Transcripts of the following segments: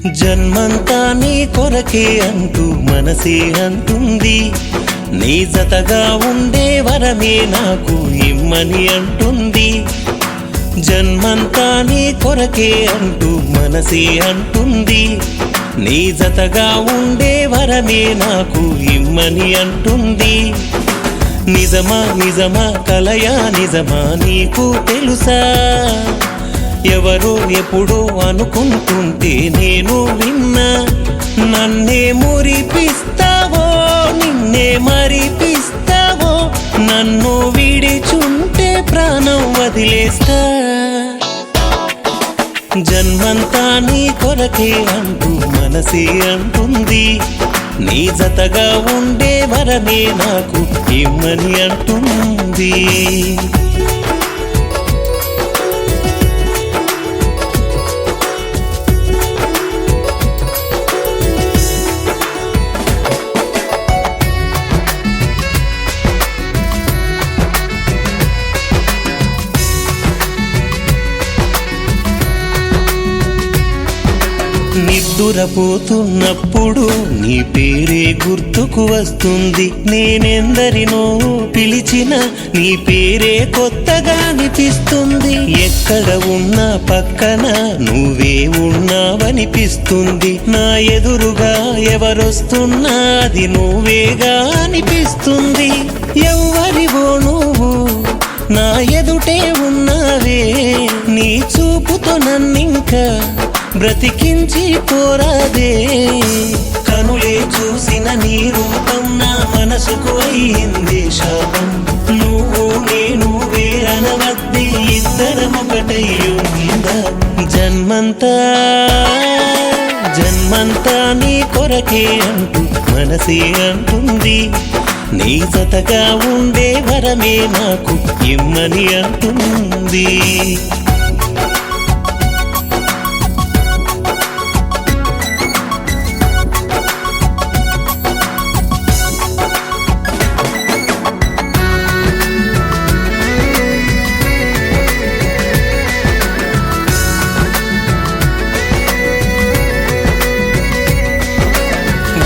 జన్మంతా నీ కొరకే అంటూ మనసే అంటుంది, నీ జతగా ఉండే వరమే నాకు ఇమ్మని అంటుంది. జన్మంతా నీ కొరకే అంటూ మనసే అంటుంది, నీ జతగా ఉండే వరమే నాకు ఇమ్మని అంటుంది. నిజమా నిజమా కలయా నిజమా నీకు తెలుసా? ఎవరో ఎప్పుడో అనుకుంటుంటే నేను విన్నా. నన్నే మురిపిస్తావో నిన్నే మరిపిస్తావో, నన్ను విడిచుంటే ప్రాణం వదిలేస్తా. జన్మంతా నీ కొరకే అంటూ మనసే అంటుంది, నీ జతగా ఉండే వరమే నాకు ఇమ్మని అంటుంది. నిద్దురపోతున్నప్పుడు నీ పేరే గుర్తుకు వస్తుంది, నేనెందరినో పిలిచిన నీ పేరే కొత్తగా అనిపిస్తుంది. ఎక్కడ ఉన్నా పక్కన నువ్వే ఉన్నావనిపిస్తుంది, నా ఎదురుగా ఎవరొస్తున్నా అది నువ్వేగా అనిపిస్తుంది. ఎవ్వరివో నువ్వు నా ఎదుటే ఉన్నావే, నీ చూపుతో నన్నింకా బ్రతికించి పోరాదే. కనులే చూసిన నీ రూపం నా మనసుకు అయింది శాపం, నువ్వు నేను వేరనవద్దే ఇద్దరం ఒకటయ్యుందా. జన్మంతా జన్మంతా నీ కొరకే అంటూ మనసే అంటుంది, నీ జతగా ఉండే వరమే నాకు ఇమ్మని అంటుంది.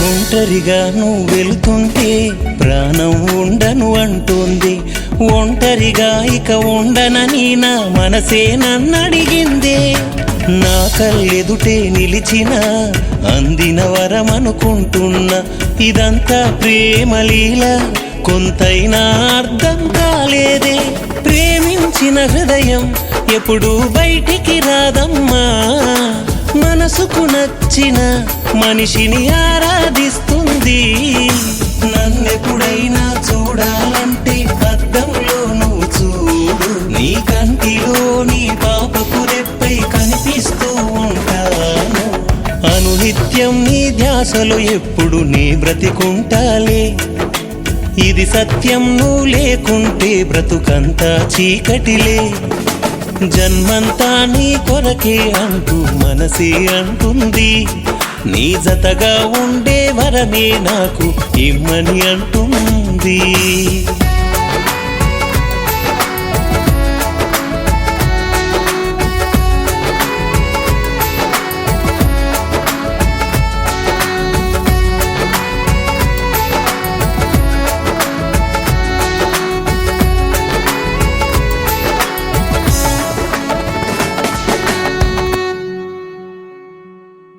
ఒంటరిగా నువ్వు వెళుతుంటే ప్రాణం ఉండను అంటుంది, ఒంటరిగా ఇక ఉండనని నా మనసే నన్నడిగిందే. నా కళ్ళెదుటే నిలిచిన అందిన వరమనుకుంటున్నా, ఇదంతా ప్రేమలీల కొంతైనా అర్థం కాలేదే. ప్రేమించిన హృదయం ఎప్పుడు బయటికి రాదమ్మా, మనసుకు నచ్చిన మనిషిని ఆరాధిస్తుంది. నన్నెప్పుడైనా చూడాలంటే అద్దంలో నువ్వు చూడు, నీ కంటిలో నీ పాపకు రెప్పై కనిపిస్తూ ఉంటాను. అనునిత్యం నీ ధ్యాసలో ఎప్పుడు నీ బ్రతికుంటాలే, ఇది సత్యం నువ్వు లేకుంటే బ్రతుకంతా చీకటిలే. జన్మంతా నీ కొరకే అంటూ మనసే అంటుంది, నీ జతగా ఉండే వరమే నాకు ఇమ్మని అంటుంది.